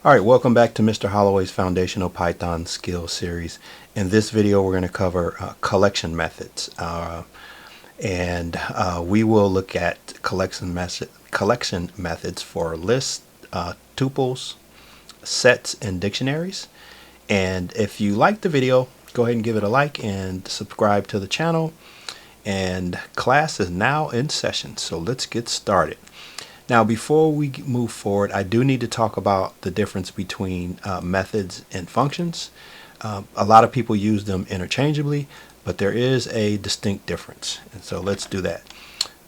Alright, welcome back to Mr. Holloway's Foundational Python Skills Series. In this video we're going to cover collection methods, and we will look at collection methods for lists, tuples, sets, and dictionaries. And if you like the video, go ahead and give it a like and subscribe to the channel. And class is now in session, so let's get started. Now, before we move forward, I do need to talk about the difference between methods and functions. A lot of people use them interchangeably, but there is a distinct difference. And so let's do that.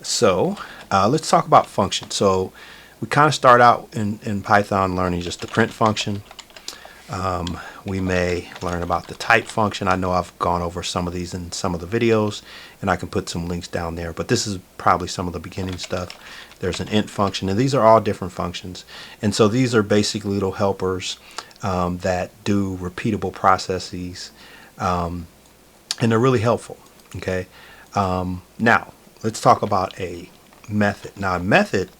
So let's talk about functions. So we kind of start out in Python learning just the print function. We may learn about the type function. I know I've gone over some of these in some of the videos, and I can put some links down there, but this is probably some of the beginning stuff. There's an int function, and these are all different functions. And so these are basically little helpers that do repeatable processes, and they're really helpful. Okay. Now let's talk about a method. Now a method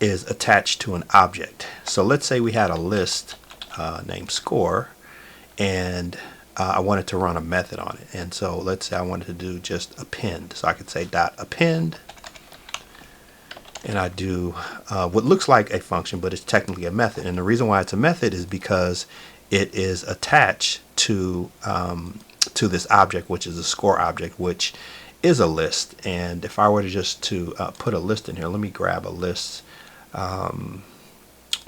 is attached to an object. So let's say we had a list named score, and I wanted to run a method on it. And so let's say I wanted to do just append. So I could say dot append, and I do what looks like a function, but it's technically a method. And the reason why it's a method is because it is attached to this object, which is a score object, which is a list. And if I were to just to put a list in here, let me grab a list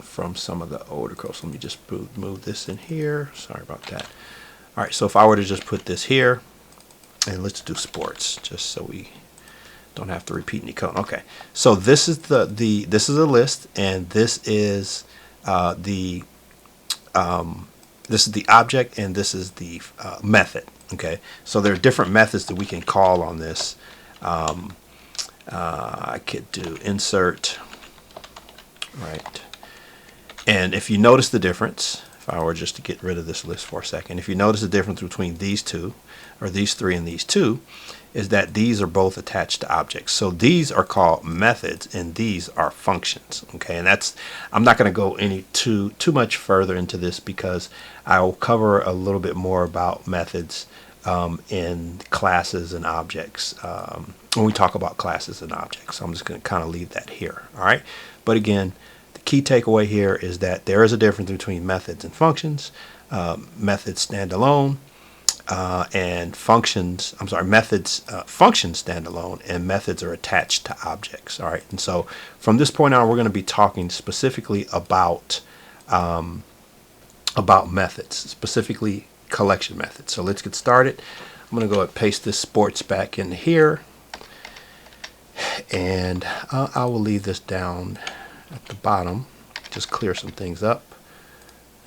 from some of the older codes. Let me just move this in here. Sorry about that. All right, so if I were to just put this here, and let's do sports, just so we don't have to repeat any code. Okay, so this is this is a list, and this is the object, and this is the method. Okay, so there are different methods that we can call on this. I could do insert, right? And if you notice the difference, if I were just to get rid of this list for a second, if you notice the difference between these two, or these three and these two, is that these are both attached to objects. So these are called methods, and these are functions. Okay, and that's, I'm not going to go any too much further into this, because I will cover a little bit more about methods in classes and objects when we talk about classes and objects. So I'm just going to kind of leave that here. All right, but again, the key takeaway here is that there is a difference between methods and functions. Methods stand alone, and functions, methods function standalone, and methods are attached to objects. All right, and so from this point on, we're going to be talking specifically about methods, specifically collection methods. So let's get started. I'm going to go ahead and paste this sports back in here, and I will leave this down at the bottom, just clear some things up,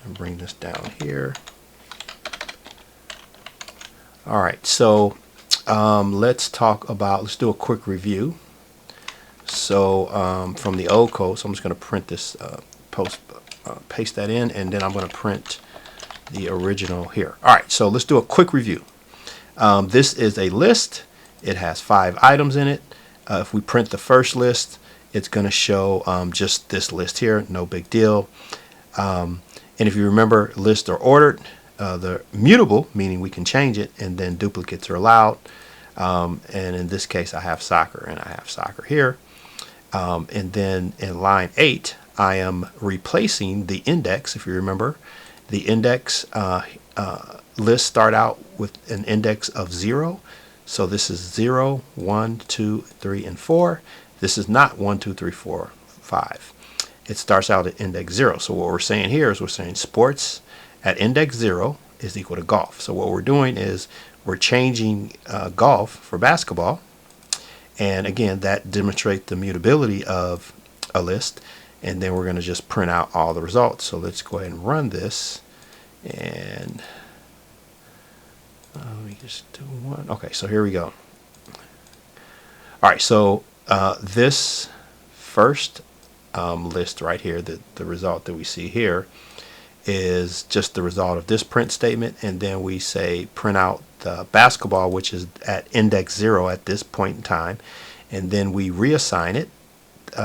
and bring this down here. All right, so let's do a quick review. So from the old code, so I'm just going to print this, paste that in, and then I'm going to print the original here. All right, so let's do a quick review. This is a list. It has 5 items in it. If we print the first list, it's going to show just this list here, no big deal. And if you remember, lists are ordered. They're mutable, meaning we can change it, and then duplicates are allowed. And in this case, I have soccer, and I have soccer here. And then in line 8, I am replacing the index. If you remember, the index lists start out with an index of 0. So this is 0, 1, 2, 3, and 4. This is not 1, 2, 3, 4, 5. It starts out at index 0. So what we're saying here is we're saying sports at index 0 is equal to golf. So what we're doing is we're changing golf for basketball. And again, that demonstrates the mutability of a list. And then we're going to just print out all the results. So let's go ahead and run this. And let me just do one. Okay, so here we go. All right, so this first list right here, the result that we see here, is just the result of this print statement, and then we say print out the basketball, which is at index 0 at this point in time, and then we reassign it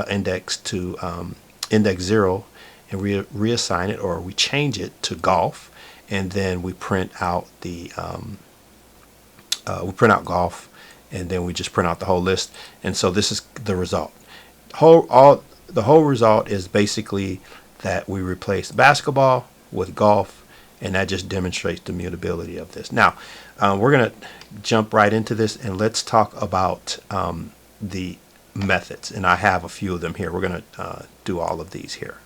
index to index 0 and reassign it, or we change it to golf, and then we print out the golf, and then we just print out the whole list. And so this is the result. The whole result is basically that we replace basketball with golf, and that just demonstrates the mutability of this. Now, we're going to jump right into this, and let's talk about the methods. And I have a few of them here. We're going to do all of these here.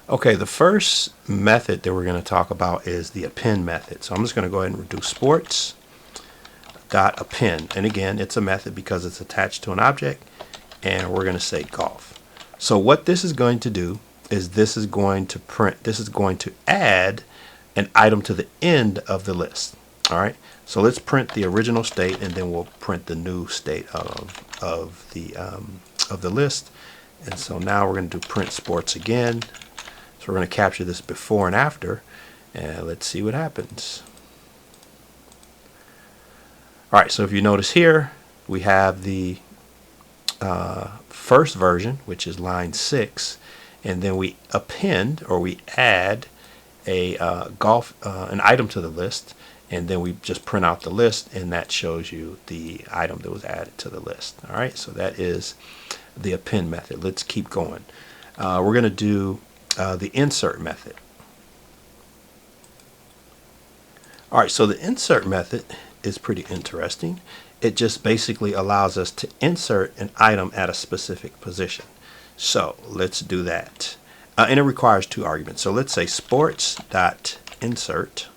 Okay, the first method that we're going to talk about is the append method. So I'm just going to go ahead and do sports dot append, and again, it's a method because it's attached to an object, and we're going to say golf. So what this is going to do is this is going to add an item to the end of the list. All right, so let's print the original state, and then we'll print the new state of the list. And so now we're going to do print sports again. So we're going to capture this before and after, and let's see what happens. All right, so if you notice here, we have the first version, which is line 6, and then we append, or we add a an item to the list, and then we just print out the list, and that shows you the item that was added to the list. All right, so that is the append method. Let's keep going. We're going to do the insert method. All right, so the insert method is pretty interesting. It just basically allows us to insert an item at a specific position. So let's do that. And it requires 2 arguments. So let's say sports.insert.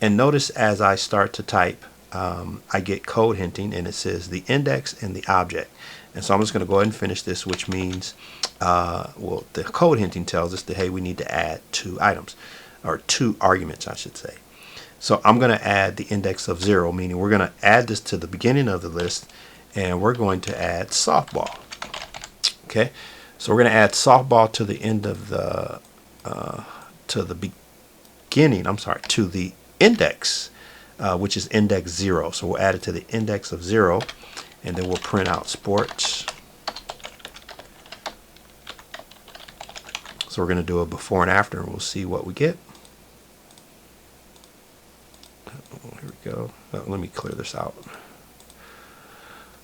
And notice as I start to type, I get code hinting, and it says the index and the object. And so I'm just going to go ahead and finish this, which means, well, the code hinting tells us that, hey, we need to add 2 items, or 2 arguments, I should say. So I'm going to add the index of 0, meaning we're going to add this to the beginning of the list, and we're going to add softball. Okay, so we're going to add softball to the end of the to the index, which is index 0. So we'll add it to the index of 0, and then we'll print out sports. So we're going to do a before and after, and we'll see what we get. Here we go. Let me clear this out.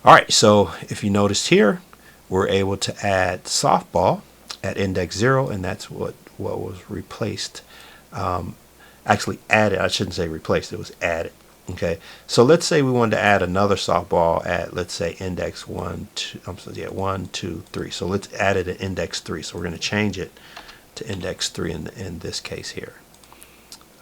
All right, so if you notice here, we're able to add softball at index 0, and that's what was replaced. Actually added, I shouldn't say replaced, it was added. Okay, so let's say we wanted to add another softball at, let's say, index 1, 2, 3. So let's add it at index 3. So we're going to change it to index 3 in this case here.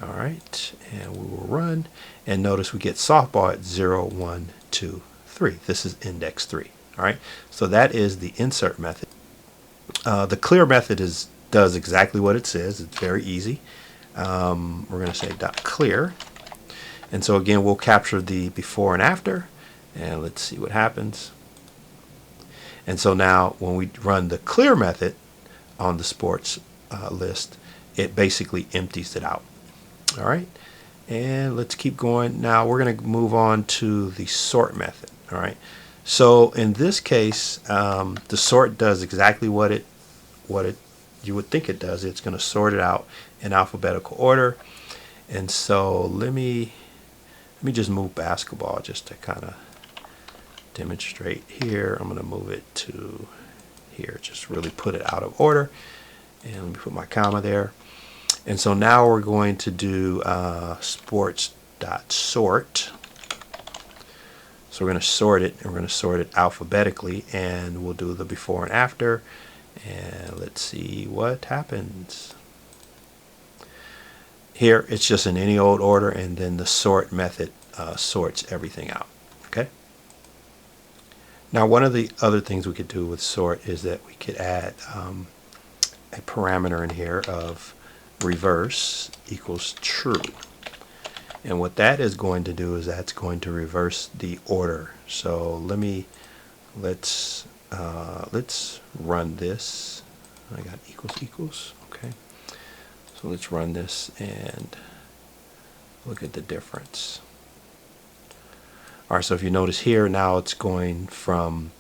All right, and we will run, and notice we get softball at 0, 1, 2, 3. This is index 3. All right, so that is the insert method. The clear method does exactly what it says. It's very easy. We're going to say .clear, and so again we'll capture the before and after, and let's see what happens. And so now when we run the clear method on the sports list, it basically empties it out. All right, and let's keep going. Now we're going to move on to the sort method. All right, so in this case, the sort does exactly what you would think it does. It's going to sort it out in alphabetical order. And so let me just move basketball just to kind of demonstrate here. I'm going to move it to here, just really put it out of order. And let me put my comma there. And so now we're going to do sports.sort. So we're going to sort it, and we're going to sort it alphabetically, and we'll do the before and after, and let's see what happens. Here it's just in any old order, and then the sort method sorts everything out. Okay. Now one of the other things we could do with sort is that we could add a parameter in here of reverse equals true. And what that is going to do is that's going to reverse the order. So let's run this. I got equals. Okay. So let's run this and look at the difference. All right, so if you notice here, now it's going from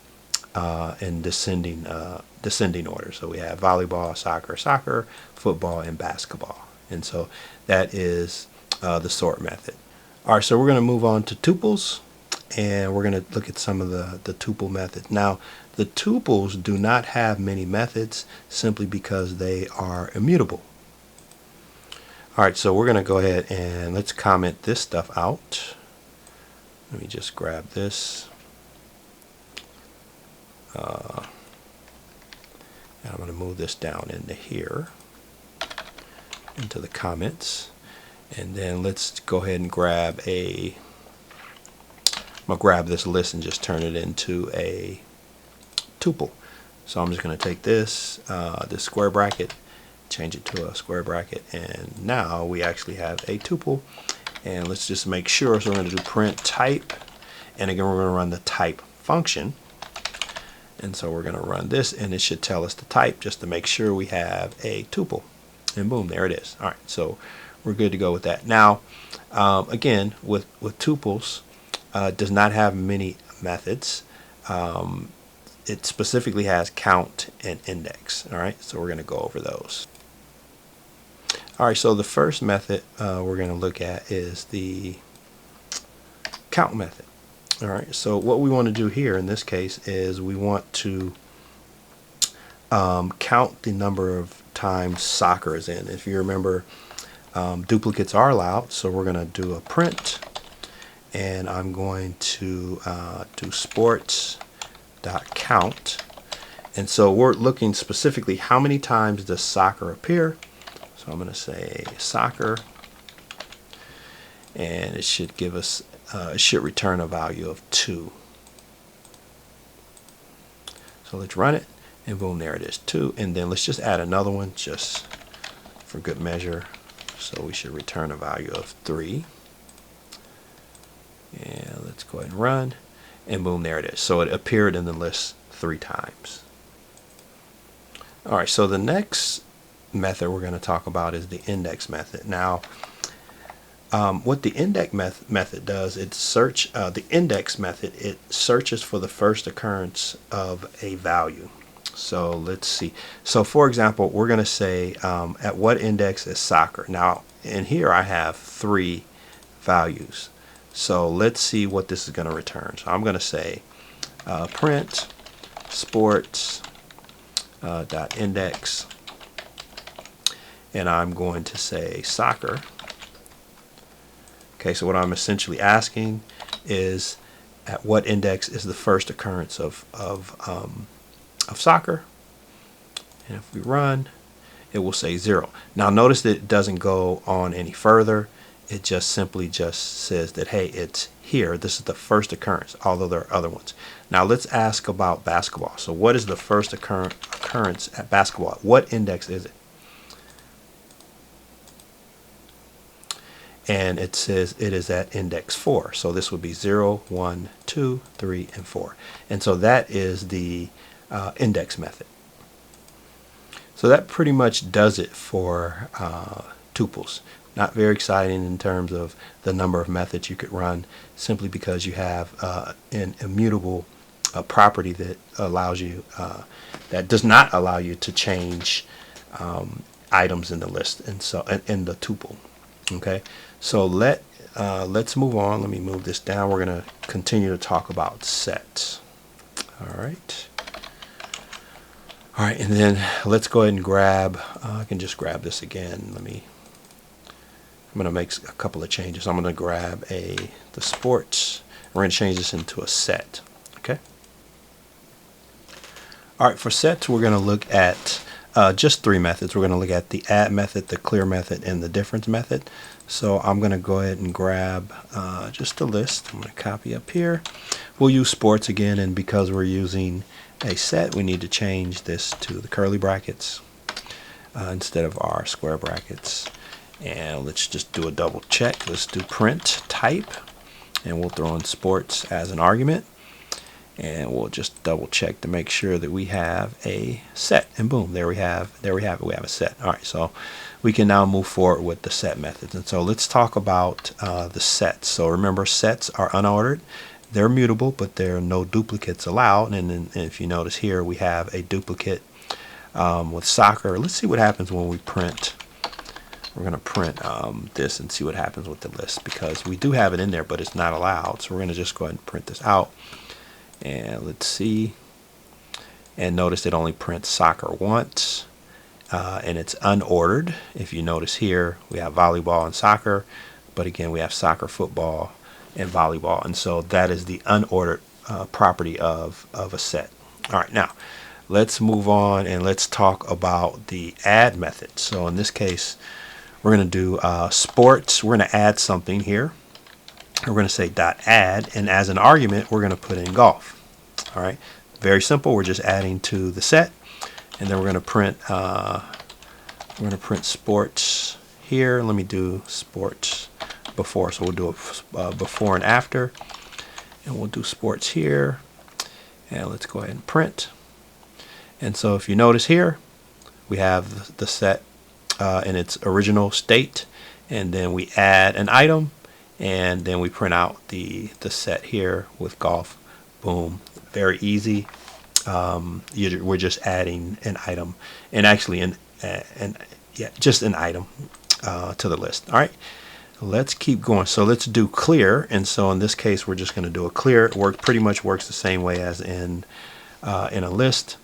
in descending order. So we have volleyball, soccer, football, and basketball. And so that is the sort method. All right, so we're going to move on to tuples, and we're going to look at some of the tuple methods. Now, the tuples do not have many methods simply because they are immutable. All right, so we're going to go ahead and let's comment this stuff out. Let me just grab this. And I'm going to move this down into here, into the comments. And then let's go ahead and grab I'm going to grab this list and just turn it into a tuple. So I'm just going to take this square bracket, change it to a square bracket, and now we actually have a tuple. And let's just make sure. So we're going to do print type, and again we're going to run the type function. And so we're going to run this, and it should tell us the type just to make sure we have a tuple. And boom, there it is. All right, so we're good to go with that. Now, again, with tuples, does not have many methods. It specifically has count and index. All right, so we're going to go over those. All right, so the first method we're going to look at is the count method. All right, so what we want to do here in this case is we want to count the number of times soccer is in. If you remember, duplicates are allowed, so we're going to do a print, and I'm going to do sports.count. And so we're looking specifically how many times does soccer appear. So I'm going to say soccer, and it should give us it should return a value of 2. So let's run it, and boom, there it is, 2. And then let's just add another one just for good measure. So we should return a value of 3. And let's go ahead and run, and boom, there it is. So it appeared in the list 3 times. All right, so the next method we're going to talk about is the index method. Now, what the index method does, it searches for the first occurrence of a value. So let's see. So for example, we're going to say at what index is soccer. Now in here I have 3 values. So let's see what this is going to return. So I'm going to say print sports dot index, and I'm going to say soccer. Okay, so what I'm essentially asking is at what index is the first occurrence of soccer. And if we run, it will say 0. Now notice that it doesn't go on any further. It just simply says that, hey, it's here. This is the first occurrence, although there are other ones. Now let's ask about basketball. So what is the first occurrence at basketball? What index is it? And it says it is at index 4. So this would be 0, 1, 2, 3, and 4. And so that is the index method. So that pretty much does it for tuples. Not very exciting in terms of the number of methods you could run, simply because you have an immutable property that allows you, that does not allow you to change items in the list, and so in the tuple. Okay, so let's move on. Let me move this down. We're going to continue to talk about sets. All right. All right, and then let's go ahead and grab. I can just grab this again. I'm going to make a couple of changes. I'm going to grab the sports. We're going to change this into a set. Okay. All right, for sets, we're going to look at just 3 methods. We're going to look at the add method, the clear method, and the difference method. So I'm going to go ahead and grab just a list. I'm going to copy up here. We'll use sports again, and because we're using a set, we need to change this to the curly brackets instead of our square brackets. And let's just do a double check. Let's do print type, and we'll throw in sports as an argument. And we'll just double check to make sure that we have a set, and boom, there we have it. We have a set. All right, so we can now move forward with the set methods. And so let's talk about the sets. So remember, sets are unordered. they're mutable, but there are no duplicates allowed. And then if you notice here, we have a duplicate with soccer. Let's see what happens when we print. We're going to print this and see what happens with the list, because we do have it in there, but it's not allowed. So we're going to just go ahead and print this out. And let's see. And notice it only prints soccer once. And it's unordered. If you notice here, we have volleyball and soccer. But again, we have soccer, football, and volleyball. And so that is the unordered property of a set. All right, now let's move on and let's talk about the add method. So in this case, we're going to do sports. We're going to add something here. We're going to say dot add, and as an argument, we're going to put in golf. All right, very simple. We're just adding to the set, and then we're going to print. Sports here. Let me do sports before. So we'll do a before and after, and we'll do sports here, and let's go ahead and print. And so if you notice here, we have the set in its original state, and then we add an item, and then we print out the set here with golf. Boom, very easy. We're just adding an item, and actually just an item to the list. All right, let's keep going. So let's do clear, and so in this case we're just going to do a clear. It pretty much works the same way as in a list.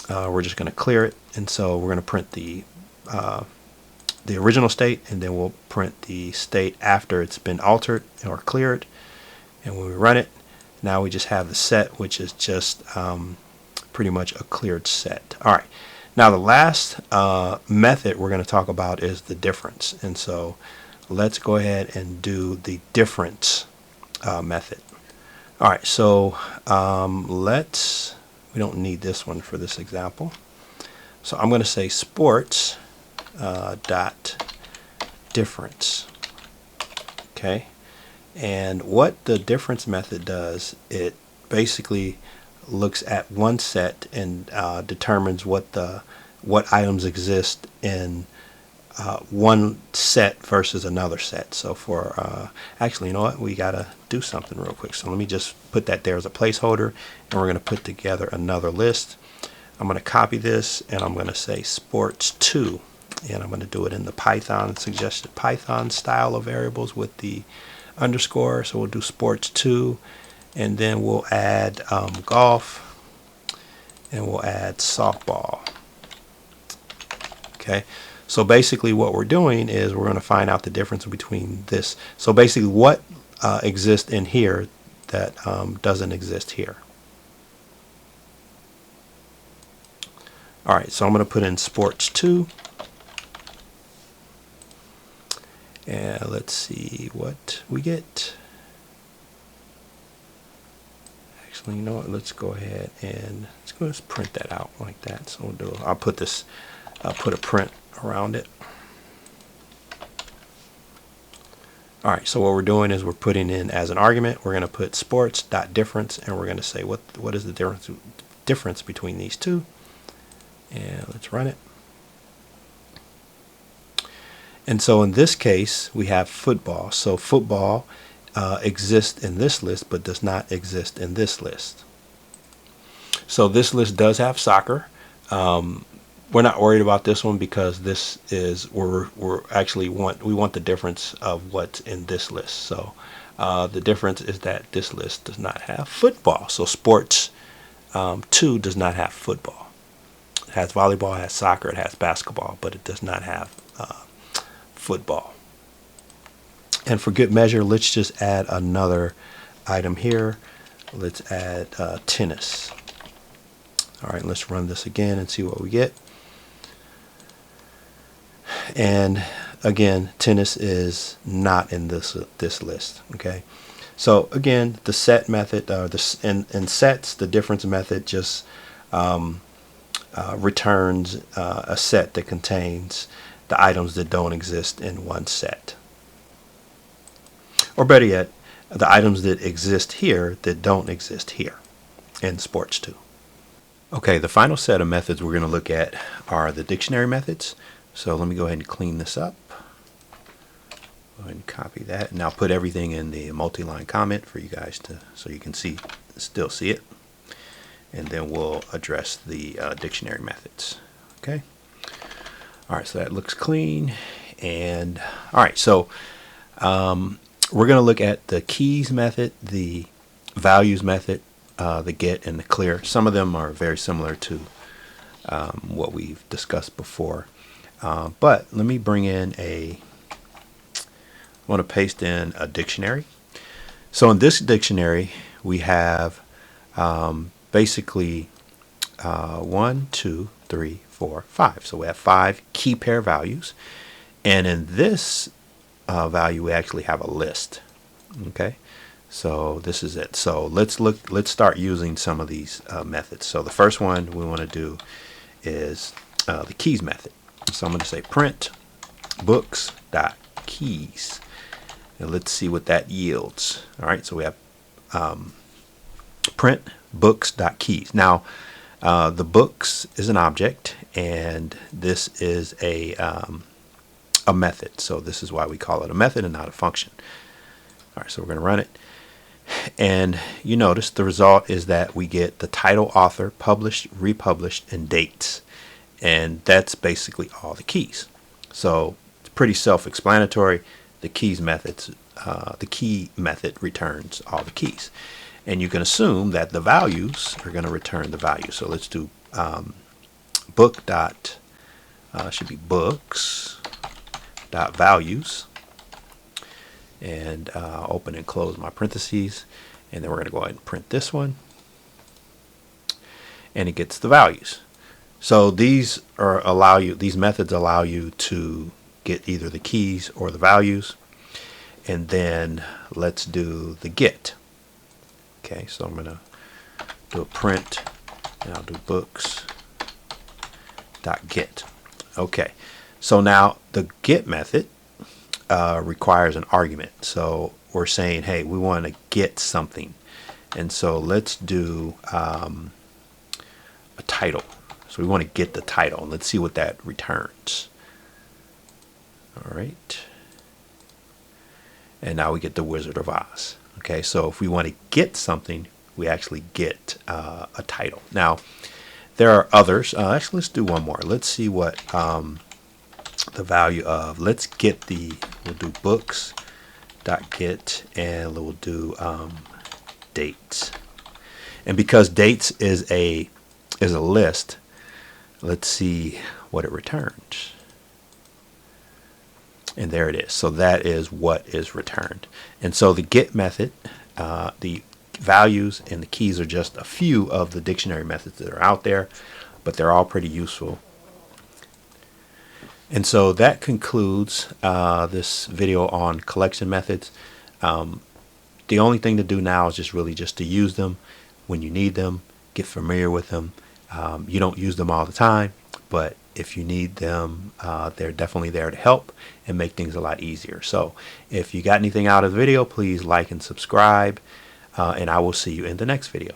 We're just going to clear it, and so we're going to print the original state, and then we'll print the state after it's been altered or cleared. And when we run it, now we just have the set, which is just pretty much a cleared set. All right, now the last method we're going to talk about is the difference, and so let's go ahead and do the difference method. All right, so we don't need this one for this example. So I'm going to say sports dot difference. Okay, and what the difference method does, it basically looks at one set and determines what items exist in one set versus another set. So for actually, you know what, we gotta do something real quick. So let me just put that there as a placeholder, and we're gonna put together another list. I'm gonna copy this, and I'm gonna say sports 2, and I'm gonna do it in the Python suggested Python style of variables with the underscore. So we'll do sports 2, and then we'll add golf, and we'll add softball. Okay, so basically what we're doing is we're going to find out the difference between this. So basically what exists in here that doesn't exist here. All right, so I'm going to put in sports 2, and let's see what we get. Actually, you know what, let's go ahead and let's print that out like that. So I'll put a print around it. All right, so what we're doing is we're putting in as an argument, we're going to put sports dot difference, and we're going to say what is the difference between these two. And let's run it. And so in this case, we have football. So football exists in this list, but does not exist in this list. So this list does have soccer. We're not worried about this one because this is we want the difference of what's in this list. So the difference is that this list does not have football. So sports 2 does not have football. It has volleyball, it has soccer, it has basketball, but it does not have football. And for good measure, let's just add another item here. Let's add tennis. All right, let's run this again and see what we get. And again, tennis is not in this list. Okay, so again, the set method, in sets, the difference method just returns a set that contains the items that don't exist in one set. Or better yet, the items that exist here that don't exist here in sports 2. Okay, the final set of methods we're going to look at are the dictionary methods. So let me go ahead and clean this up. Go ahead and copy that, and I'll put everything in the multi-line comment for you guys so you can still see it, and then we'll address the dictionary methods. Okay. All right, so that looks clean. And all right, so we're going to look at the keys method, the values method, the get, and the clear. Some of them are very similar to what we've discussed before, but let me bring in I want to paste in a dictionary. So in this dictionary we have basically 1, 2, 3, 4, 5. So we have 5 key pair values, and in this value we actually have a list. Okay, so this is it. So let's start using some of these methods. So the first one we want to do is the keys method. So I'm going to say print books dot keys, and let's see what that yields. All right, so we have print books dot keys. Now the books is an object, and this is a method. So this is why we call it a method and not a function. All right, so we're going to run it, and you notice the result is that we get the title, author, published, republished, and dates, and that's basically all the keys. So it's pretty self-explanatory. The keys methods, the key method returns all the keys, and you can assume that the values are going to return the values. So let's do book dot should be books dot values, and open and close my parentheses, and then we're going to go ahead and print this one, and it gets the values. So these methods allow you to get either the keys or the values. And then let's do the get. Okay, so I'm going to do a print, and I'll do books dot get. Okay, so now the get method requires an argument. So we're saying, hey, we want to get something, and so let's do a title. So we want to get the title, and let's see what that returns. All right, and now we get the Wizard of Oz. Okay, so if we want to get something, we actually get a title. Now there are others. Actually, let's do one more. Let's see what the value of, we'll do books dot get, and we'll do dates. And because dates is a list, let's see what it returns. And there it is. So that is what is returned. And so the get method, the values and the keys are just a few of the dictionary methods that are out there, but they're all pretty useful. And so that concludes this video on collection methods. The only thing to do now is just to use them when you need them, get familiar with them. You don't use them all the time, but if you need them, they're definitely there to help and make things a lot easier. So if you got anything out of the video, please like and subscribe, and I will see you in the next video.